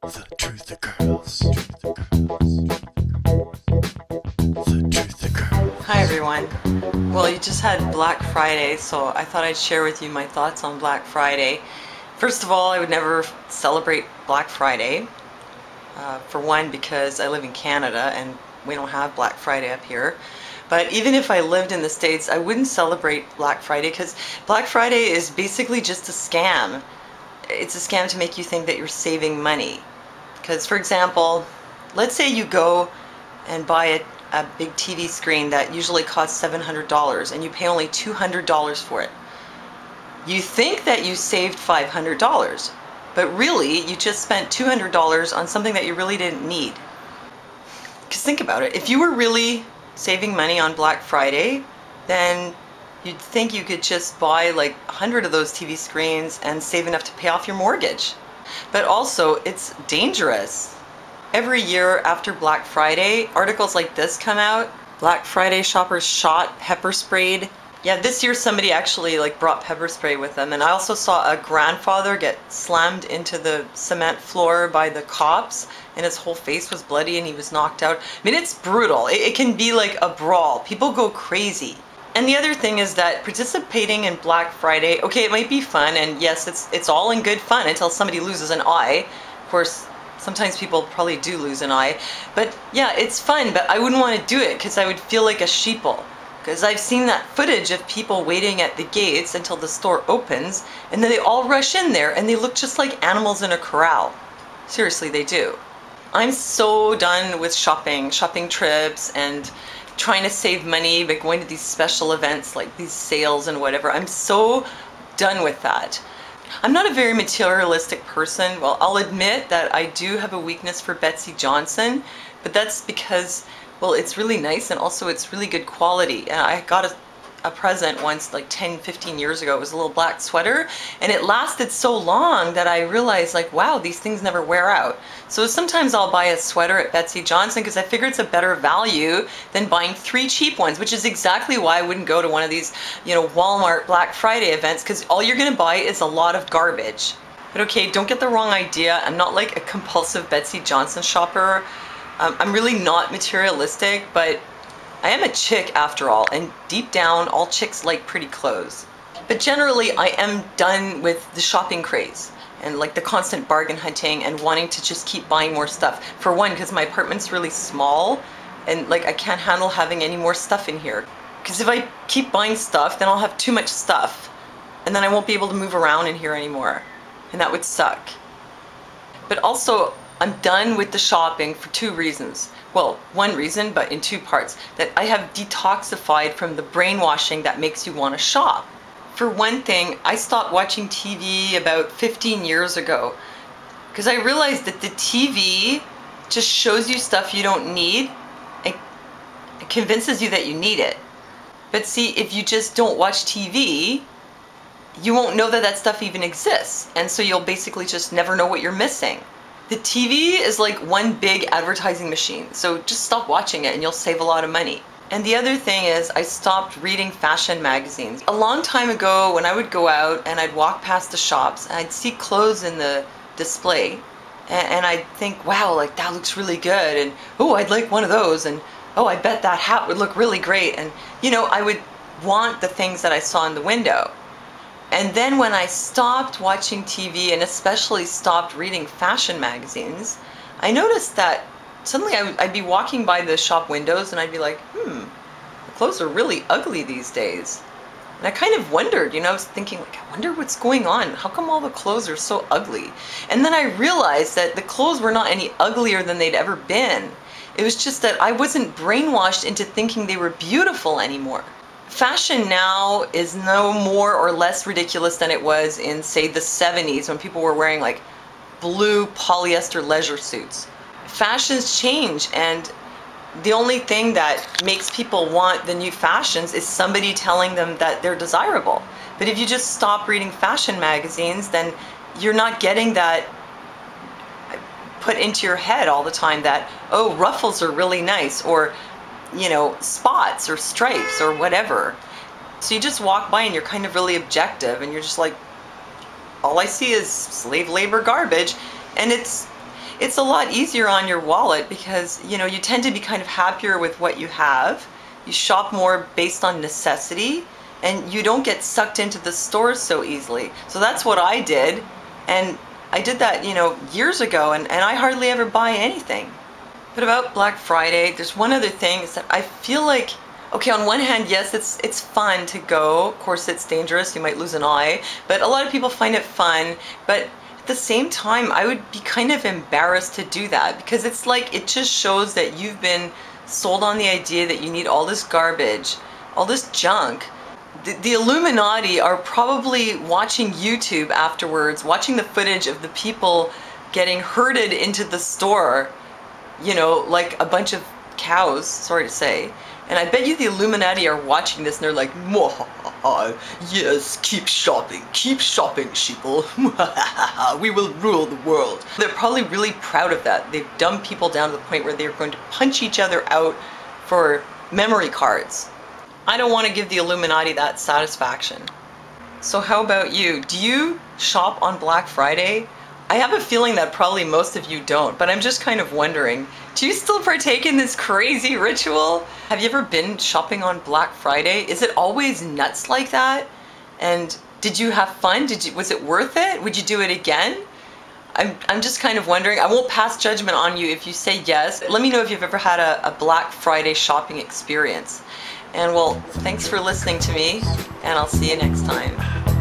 The truth occurs. The truth occurs. Hi everyone. Well, you just had Black Friday, so I thought I'd share with you my thoughts on Black Friday. First of all, I would never celebrate Black Friday. For one, because I live in Canada and we don't have Black Friday up here. But even if I lived in the States, I wouldn't celebrate Black Friday because Black Friday is basically just a scam. It's a scam to make you think that you're saving money. Because, for example, let's say you go and buy a big TV screen that usually costs $700 and you pay only $200 for it. You think that you saved $500, but really you just spent $200 on something that you really didn't need. Because think about it, if you were really saving money on Black Friday, then you'd think you could just buy like 100 of those TV screens and save enough to pay off your mortgage. But also, it's dangerous. Every year after Black Friday, articles like this come out. Black Friday shoppers shot, pepper sprayed. Yeah, this year somebody actually brought pepper spray with them. And I also saw a grandfather get slammed into the cement floor by the cops and his whole face was bloody and he was knocked out. I mean, it's brutal. It can be like a brawl. People go crazy. And the other thing is that participating in Black Friday, okay, it might be fun, and yes, it's all in good fun until somebody loses an eye. Of course, sometimes people probably do lose an eye. But yeah, it's fun, but I wouldn't want to do it because I would feel like a sheeple. Because I've seen that footage of people waiting at the gates until the store opens, and then they all rush in there and they look just like animals in a corral. Seriously, they do. I'm so done with shopping trips and trying to save money by going to these special events like these sales and whatever. I'm so done with that. I'm not a very materialistic person. Well, I'll admit that I do have a weakness for Betsy Johnson, but that's because, well, it's really nice and also it's really good quality. And I got a present once like 10, 15 years ago. It was a little black sweater and it lasted so long that I realized wow, these things never wear out. So sometimes I'll buy a sweater at Betsy Johnson because I figure it's a better value than buying 3 cheap ones, which is exactly why I wouldn't go to one of these, Walmart Black Friday events, because all you're gonna buy is a lot of garbage. But okay, don't get the wrong idea. I'm not like a compulsive Betsy Johnson shopper. I'm really not materialistic, but I am a chick after all, and deep down, all chicks like pretty clothes. But generally, I am done with the shopping craze and the constant bargain hunting and wanting to just keep buying more stuff. For one, because my apartment's really small and I can't handle having any more stuff in here. Because if I keep buying stuff, then I'll have too much stuff and then I won't be able to move around in here anymore. And that would suck. But also, I'm done with the shopping for 2 reasons. Well, one reason, but in 2 parts, that I have detoxified from the brainwashing that makes you want to shop. For one thing, I stopped watching TV about 15 years ago because I realized that the TV just shows you stuff you don't need and it convinces you that you need it. But see, if you just don't watch TV, you won't know that that stuff even exists, and so you'll basically just never know what you're missing. The TV is like one big advertising machine, so just stop watching it and you'll save a lot of money. And the other thing is, I stopped reading fashion magazines. A long time ago, when I would go out and I'd walk past the shops and I'd see clothes in the display and I'd think, wow, that looks really good, and oh, I'd like one of those, and oh, I bet that hat would look really great, and I would want the things that I saw in the window. And then when I stopped watching TV and especially stopped reading fashion magazines, I noticed that suddenly I'd be walking by the shop windows and I'd be like, the clothes are really ugly these days. And I kind of wondered, I was thinking I wonder what's going on. How come all the clothes are so ugly? And then I realized that the clothes were not any uglier than they'd ever been. It was just that I wasn't brainwashed into thinking they were beautiful anymore. Fashion now is no more or less ridiculous than it was in, say, the 70s when people were wearing blue polyester leisure suits. Fashions change, and the only thing that makes people want the new fashions is somebody telling them that they're desirable. But if you just stop reading fashion magazines, then you're not getting that put into your head all the time that, oh, ruffles are really nice, or spots or stripes or whatever. So you just walk by and you're kind of really objective and you're just like, all I see is slave labor garbage. And it's a lot easier on your wallet because, you know, you tend to be kind of happier with what you have. You shop more based on necessity, and you don't get sucked into the stores so easily. So that's what I did, and I did that, you know, years ago, and I hardly ever buy anything. But about Black Friday, there's one other thing, is that I feel like, okay, on one hand, yes, it's fun to go. Of course, it's dangerous. You might lose an eye. But a lot of people find it fun. But at the same time, I would be kind of embarrassed to do that because it's like, it just shows that you've been sold on the idea that you need all this garbage, all this junk. The Illuminati are probably watching YouTube afterwards, watching the footage of the people getting herded into the store, you know, like a bunch of cows, sorry to say. And I bet you the Illuminati are watching this and they're like, "Mwahaha, yes, keep shopping, sheeple. We will rule the world." They're probably really proud of that. They've dumbed people down to the point where they're going to punch each other out for memory cards. I don't want to give the Illuminati that satisfaction. So how about you? Do you shop on Black Friday? I have a feeling that probably most of you don't, but I'm just kind of wondering, do you still partake in this crazy ritual? Have you ever been shopping on Black Friday? Is it always nuts like that? And did you have fun? Was it worth it? Would you do it again? I'm just kind of wondering. I won't pass judgment on you if you say yes. Let me know if you've ever had a Black Friday shopping experience. And well, thanks for listening to me, and I'll see you next time.